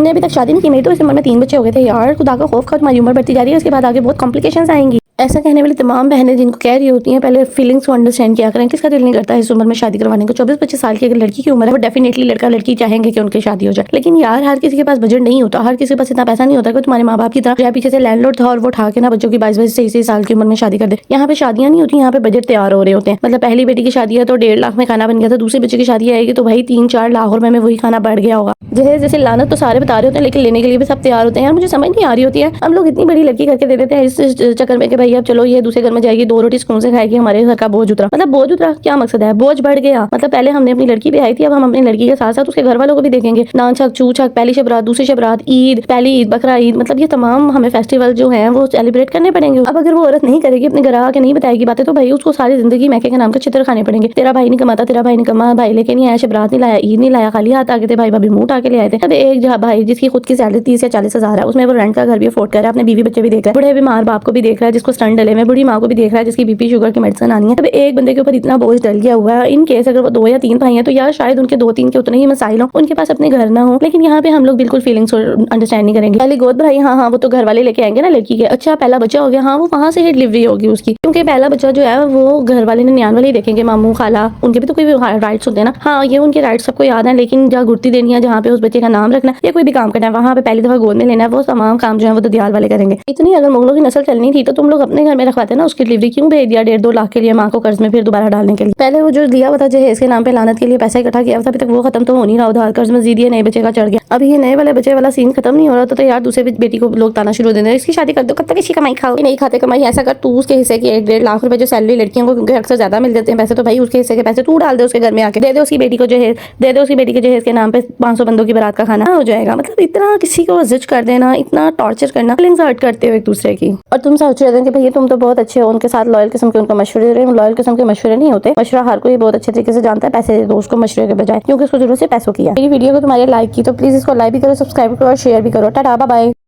मैंने अभी तक शादी नहीं की, मेरी तो इस उम्र में 3 बच्चे हो गए थे यार। खुदा का खौफ खा, तुम्हारी उम्र बढ़ती जा रही है, उसके बाद आगे बहुत कॉम्प्लिकेशंस आएंगी। ऐसा कहने वाली तमाम बहनें जिनको कह रही होती हैं पहले फीलिंग्स को अंडरस्टैंड किया करें। किसका दिल नहीं करता है इस उम्र में शादी करवाने को। 24-25 साल की अगर लड़की की उम्र है वो डेफिनेटली लड़का लड़की चाहेंगे कि उनकी शादी हो जाए, लेकिन यार हर किसी के पास बजट नहीं होता, हर किसी के पास इतना पैसा नहीं होता कि तुम्हारे माँ बाप की तरह पीछे से लैंडलॉर्ड था और वो उठा के ना बच्चों की 22-23 साल की उम्र में शादी कर दे। यहाँ पे शादियां नहीं होती, यहाँ पे बजट तैयार हो रहे होते हैं। मतलब पहली बेटी की शादी है तो 1.5 लाख में खाना बन गया था, दूसरी बच्चे की शादी आएगी तो भाई 3-4 लाख रुपए में वही खाना बढ़ गया होगा। जैसे लानत तो सारे बता रहे होते हैं, लेकिन लेने के लिए भी सब तैयार होते हैं। यार मुझे समझ नहीं आ रही होती है, हम लोग इतनी बड़ी लड़की करके दे देते हैं इस चक्कर में कि भाई अब चलो ये दूसरे घर में जाएगी, 2 रोटी सुकून से खाएगी, हमारे घर का बोझ उतरा। मतलब बोझ उतरा क्या मकसद है, बोझ बढ़ गया। मतलब पहले हमने अपनी लड़की भी आई थी, अब हम अपनी लड़की के साथ साथ उसके घर वालों को भी देखेंगे। नान छक चू छक, पहली शबरात, दूसरी शबरात, ईद, पहली ईद, बकरा ईद, मतलब ये तमाम हमें फेस्टिवल जो है वो सेलिब्रेट करने पड़ेंगे। अब अगर वो औरत नहीं करेगी, अपने घर आके नहीं बताएगी बातें, तो भाई उसको सारी जिंदगी मैके के नाम के चित्र खाने पड़ेंगे। तेरा भाई नहीं कमाता, तेरा भाई नहीं कमा, भाई लेके नहीं आया, शबरात नहीं लाया, ईद नहीं लाया, खाली हाथ आगे थे, भाई भाभी मुंह उठा के ले आए थे। अब एक भाई जिसकी खुद की सैलरी 30 या 40 हजार है, उसमें वो रेंट का घर भी अफोर्ड कर रहा है, अपने बीवी बच्चे भी देख रहा है, बूढ़े बीमार बाप को भी देख रहा है जिसको स्टंट डले में, बूढ़ी माँ को भी देख रहा है जिसकी बीपी शुगर की मेडिसिन आनी है। अब एक बंदे के ऊपर इतना बोझ डल गया हुआ है। इन केस अगर वो 2 या 3 भाई हैं तो यार शायद उनके 2-3 के उतने ही मसाइल हो, उनके पास अपने घर ना हो, लेकिन यहाँ पे हम लोग बिल्कुल फीलिंग्स अंडरस्टैंड नहीं करेंगे। पहले गोद भाई, हाँ वो तो घर वाले लेके आएंगे ना लड़की के। अच्छा पहला बच्चा हो गया, हाँ वो वहाँ से ही डिलीवरी होगी उसकी, क्योंकि पहला बच्चा जो है वो घर वाले नियान वाले ही देखेंगे, मामू खाला, उनके भी तो कोई राइट्स होते हैं ना। हाँ ये उनके राइट्स सबको याद है, लेकिन जहाँ गुर्ती देनी है, जहाँ पे उस बच्चे का नाम रखना है या कोई भी काम करना है, वहाँ पे पहली दफा गोद में लेना है, वो तमाम काम जो है वो तो दयाल वाले करेंगे। इतनी अगर मुगलों की नस्ल चलनी थी तो तुम लोग अपने घर में रखवाते ना, उसकी डिलीवरी क्यों भेज दिया 1.5-2 लाख के लिए माँ को कर्ज में फिर दोबारा डालने के लिए। पहले वो जो दिया हुआ था जहेज के नाम पे लानत के लिए पैसा इकट्ठा किया था, अभी तक वो खत्म तो हो नहीं रहा, उधार कर्ज मजीद ये नए बच्चे का चढ़ गया। अभी ये नए वाले बच्चे वाला सीन खत्म नहीं हो रहा तो यार दूसरे बेटी को लोग ताना शुरू दे देंगे, इसकी शादी कर दो, कब तक इसकी कमाई खाओ। नहीं खाते कमाई, ऐसा कर तू उसके हिस्से की 1-1.5 लाख रुपए जो सैलरी लड़कियों को क्योंकि अक्सर ज्यादा मिल जाते हैं पैसे, तो भाई उसके हिस्से के पैसे तू डाल दे, उसके घर में आके दे दे, उसकी बेटी को जहेज दे दे, उसकी बेटी के जहेज के नाम पे 500 बंदों की बारात का खाना हो जाएगा। मतलब इतना किसी को जिज कर देना, इतना टॉर्चर करना, फीलिंग्स हर्ट करते हो एक दूसरे की। और तुम सोच रहे थे कि भैया तुम तो बहुत अच्छे हो, उनके साथ लॉयल किस्म के उनको मशवरे दे रहे हो। लॉयल किस्म के मशवरे नहीं होते, मशवरा हर कोई बहुत अच्छे तरीके से जानता है, पैसे दे दो उसको मशवरे के बजाय, क्योंकि उसको जरूरत है पैसों की है। मेरी वीडियो को तुम्हारे लाइक की तो प्लीज इसको लाइक भी करो, सब्सक्राइब करो और शेयर भी करो। Ta-ta bye bye.